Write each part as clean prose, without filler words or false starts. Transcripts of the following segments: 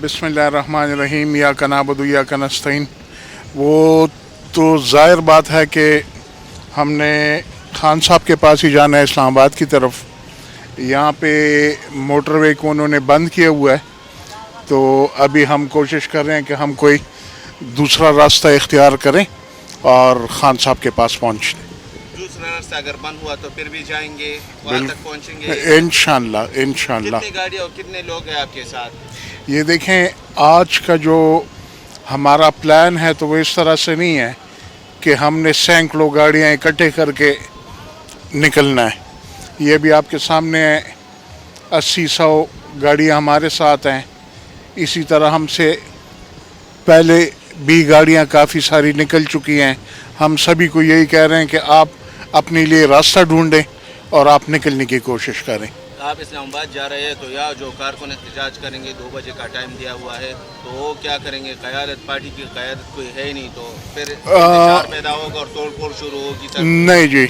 बिस्मिल्लाहिर्रहमानिर्रहीम या कनाबुदु या कनस्तईन। वो तो ज़ाहिर बात है कि हमने खान साहब के पास ही जाना है इस्लामाबाद की तरफ। यहाँ पे मोटरवे को उन्होंने बंद किया हुआ है, तो अभी हम कोशिश कर रहे हैं कि हम कोई दूसरा रास्ता इख्तियार करें और खान साहब के पास पहुँच लें। दूसरा रास्ता अगर बंद हुआ तो फिर भी जाएंगे, वहाँ तक पहुँचेंगे इंशाअल्लाह इंशाअल्लाह। कितनी गाड़ी और कितने लोग हैं आपके साथ? ये देखें, आज का जो हमारा प्लान है तो वो इस तरह से नहीं है कि हमने सैकड़ों गाड़ियाँ इकट्ठे करके निकलना है। ये भी आपके सामने है, 80-100 गाड़ियाँ हमारे साथ हैं। इसी तरह हमसे पहले भी गाड़ियाँ काफ़ी सारी निकल चुकी हैं। हम सभी को यही कह रहे हैं कि आप अपने लिए रास्ता ढूंढें और आप निकलने की कोशिश करें। आप इस्लामाबाद जा रहे हैं तो यहाँ जो कारकुन एहतजाज करेंगे, 2 बजे का टाइम दिया हुआ है, तो वो क्या करेंगे? क़यादत, पार्टी की क़यादत कोई है ही नहीं, तो फिर इंतजार पैदा होगा और तोड़ फोड़ शुरू होगी। नहीं जी,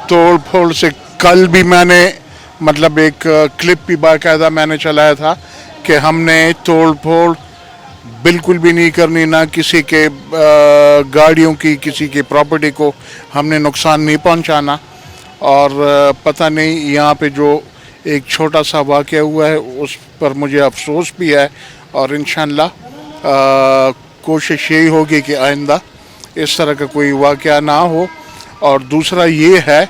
तोड़ फोड़ से कल भी मैंने मतलब एक क्लिप भी बाकायदा मैंने चलाया था कि हमने तोड़ फोड़ बिल्कुल भी नहीं करनी, ना किसी के गाड़ियों की, किसी की प्रॉपर्टी को हमने नुकसान नहीं पहुंचाना। और पता नहीं यहाँ पे जो एक छोटा सा वाक़या हुआ है उस पर मुझे अफसोस भी है, और इंशाअल्लाह कोशिश यही होगी कि आइंदा इस तरह का कोई वाक़या ना हो। और दूसरा ये है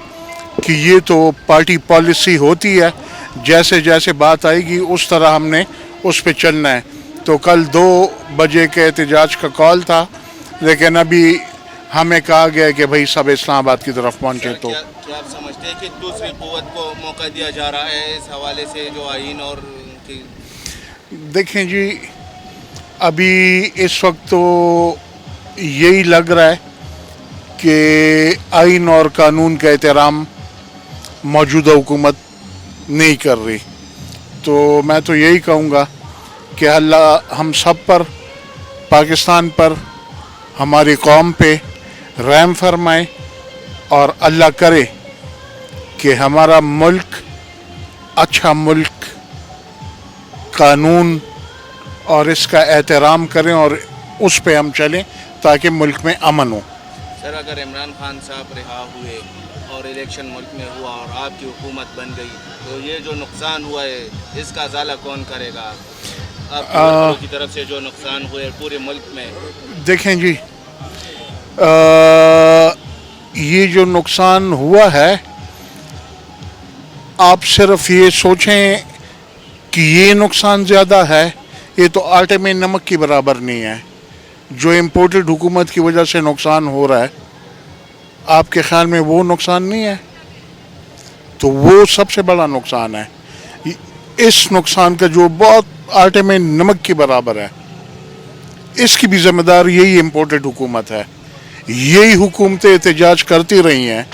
कि ये तो पार्टी पॉलिसी होती है, जैसे जैसे बात आएगी उस तरह हमने उस पर चलना है। तो कल 2 बजे के एहतजाज का कॉल था, लेकिन अभी हमें कहा गया कि भाई सब इस्लामाबाद की तरफ पहुँचे। तो क्या आप समझते हैं कि दूसरी कुव्वत को मौका दिया जा रहा है इस हवाले से, जो आइन और देखें जी, अभी इस वक्त तो यही लग रहा है कि आइन और कानून का एहतराम मौजूदा हुकूमत नहीं कर रही। तो मैं तो यही कहूँगा कि अल्लाह हम सब पर, पाकिस्तान पर, हमारी कौम पे रहम फरमाए और अल्लाह करे कि हमारा मुल्क अच्छा मुल्क, कानून और इसका एहतराम करें और उस पे हम चलें ताकि मुल्क में अमन हो। सर, अगर इमरान खान साहब रिहा हुए और इलेक्शन मुल्क में हुआ और आपकी हुकूमत बन गई, तो ये जो नुकसान हुआ है इसका ज़ाला कौन करेगा? आपकी तरफ से जो नुकसान हुए पूरे मुल्क में। देखें जी, ये जो नुकसान हुआ है, आप सिर्फ ये सोचें कि ये नुकसान ज़्यादा है, ये तो आटे में नमक की बराबर नहीं है। जो इम्पोर्टेड हुकूमत की वजह से नुकसान हो रहा है, आपके ख्याल में वो नुकसान नहीं है? तो वो सबसे बड़ा नुकसान है। इस नुकसान का जो बहुत आटे में नमक की बराबर है, इसकी भी ज़िम्मेदार यही इम्पोर्टेड हुकूमत है। यही हुकूमतें एहतजाज करती रही हैं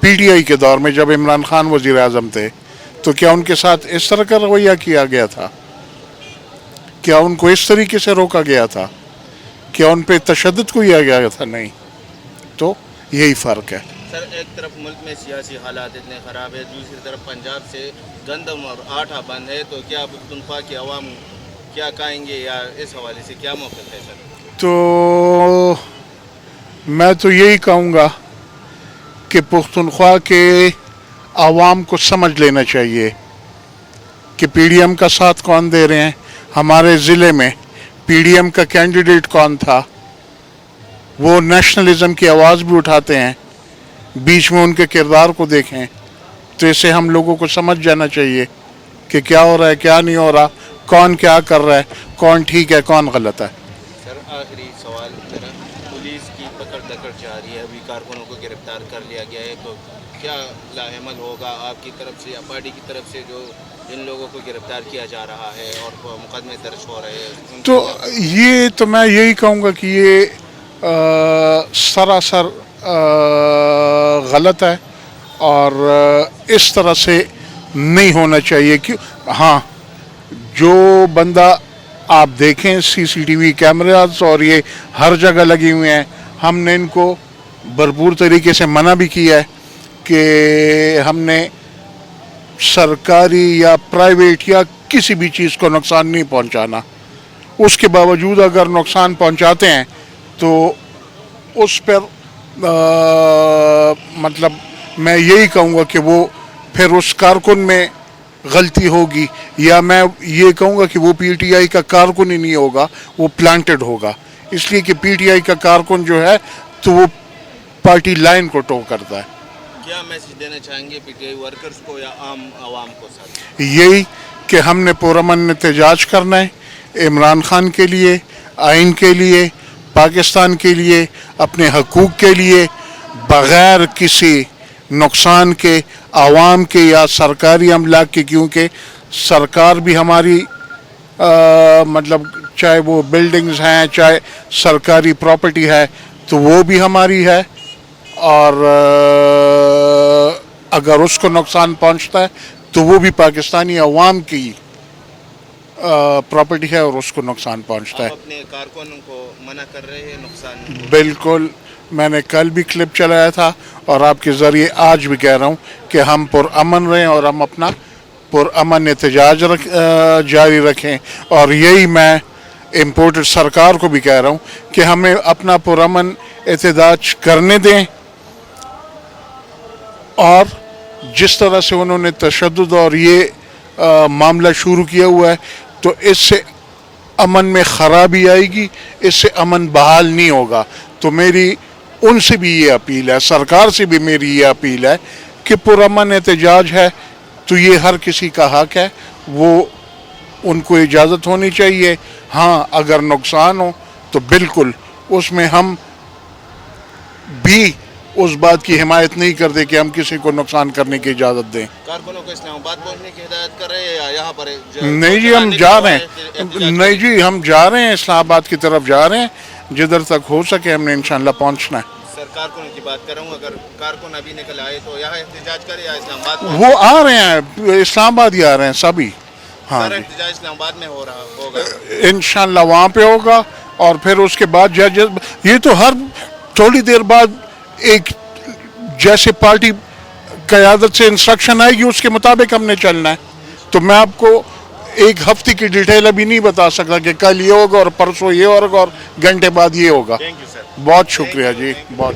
PTI के दौर में, जब इमरान खान वज़ीर आज़म थे, तो क्या उनके साथ इस तरह का रवैया किया गया था? क्या उनको इस तरीके से रोका गया था? क्या उन पर तशद्दुद किया गया था? नहीं। तो यही फ़र्क है। सर, एक तरफ मुल्क में सियासी हालात इतने ख़राब है, दूसरी तरफ पंजाब से गंदम और आटा बंद है, तो क्या पुख्तनख्वा की अवाम क्या कहेंगे, या इस हवाले से क्या मौक़िफ़ है सर? तो मैं तो यही कहूँगा कि पुख्तनख्वा के आवाम को समझ लेना चाहिए कि PDM का साथ कौन दे रहे हैं। हमारे ज़िले में PDM का कैंडिडेट कौन था, वो नेशनलिज़म की आवाज़ भी उठाते हैं। बीच में उनके किरदार को देखें तो इससे हम लोगों को समझ जाना चाहिए कि क्या हो रहा है, क्या नहीं हो रहा, कौन क्या कर रहा है, कौन ठीक है, कौन गलत है। सर, आखिरी सवाल मेरा, पुलिस की पकड़ दकड़ जारी है, अभी कारकुनों को गिरफ्तार कर लिया गया है, तो क्या लाहेमल होगा आपकी तरफ से या पार्टी की तरफ से जो इन लोगों को गिरफ्तार किया जा रहा है और मुकदमे दर्ज हो रहे हैं? तो ये तो मैं यही कहूँगा कि ये सरासर गलत है और इस तरह से नहीं होना चाहिए। क्यों? हाँ, जो बंदा आप देखें CCTV कैमरास और ये हर जगह लगे हुए हैं, हमने इनको भरपूर तरीके से मना भी किया है कि हमने सरकारी या प्राइवेट या किसी भी चीज़ को नुकसान नहीं पहुंचाना। उसके बावजूद अगर नुकसान पहुंचाते हैं तो उस पर मतलब मैं यही कहूँगा कि वो फिर उस कारकुन में गलती होगी, या मैं ये कहूँगा कि वो पीटीआई का कारकुन ही नहीं होगा, वो प्लांटेड होगा। इसलिए कि पीटीआई का कारकुन जो है तो वो पार्टी लाइन को टो करता है। क्या मैसेज देना चाहेंगे पीटीआई वर्कर्स को या आम आवाम को सर? यही कि हमने पुरअमन एहतजाज करना है, इमरान खान के लिए, आइन के लिए, पाकिस्तान के लिए, अपने हकूक़ के लिए, बग़ैर किसी नुकसान के आवाम के या सरकारी अमला के, क्योंकि सरकार भी हमारी मतलब चाहे वो बिल्डिंग्स हैं, चाहे सरकारी प्रॉपर्टी है, तो वो भी हमारी है। और अगर उसको नुकसान पहुंचता है तो वो भी पाकिस्तानी अवाम की प्रॉपर्टी है और उसको नुकसान पहुंचता है। आप अपने कारकुनों को मना कर रहे हैं नुकसान? बिल्कुल, मैंने कल भी क्लिप चलाया था और आपके ज़रिए आज भी कह रहा हूँ कि हम पुरअमन रहें और हम अपना पुरअमन एहतजाज जारी रखें। और यही मैं इम्पोर्टेड सरकार को भी कह रहा हूँ कि हमें अपना पुरअमन एहतजाज करने दें। और जिस तरह से उन्होंने तशद्दुद और ये मामला शुरू किया हुआ है, तो इससे अमन में ख़राबी आएगी, इससे अमन बहाल नहीं होगा। तो मेरी उनसे भी ये अपील है, सरकार से भी मेरी ये अपील है कि पुरअमन एहतजाज है तो ये हर किसी का हक है, वो उनको इजाज़त होनी चाहिए। हाँ, अगर नुकसान हो तो बिल्कुल उसमें हम भी उस बात की हिमायत नहीं करते कि हम किसी को नुकसान करने की इजाज़त दें। कारकुनों को इस्लामाबाद पहुंचने की हिदायत कर रहे हैं या यहाँ पर नहीं जी, हम जा रहे हैं। नहीं जी, हम जा रहे हैं, इस्लामाबाद की तरफ जा रहे हैं। जिधर तक हो सके हमने इंशाल्लाह पहुंचना है। सर, कारकुनों की बात कर रहा हूँ, अगर कारकुन अभी निकल आए तो यहाँ एहतजाज करें या इस्लामाबाद में? वो आ रहे हैं, इस्लामाबाद ही आ रहे हैं सभी। हाँ सर, जी, एहतजाज इस्लामाबाद में हो रहा होगा इंशाल्लाह वहाँ पे होगा। और फिर उसके बाद ये तो हर थोड़ी देर बाद एक जैसे पार्टी क़यादत से इंस्ट्रक्शन आएगी उसके मुताबिक हमने चलना है। तो मैं आपको एक हफ्ते की डिटेल अभी नहीं बता सकता कि कल ये होगा और परसों ये होगा और घंटे बाद ये होगा। Thank you sir. बहुत शुक्रिया जी, बहुत।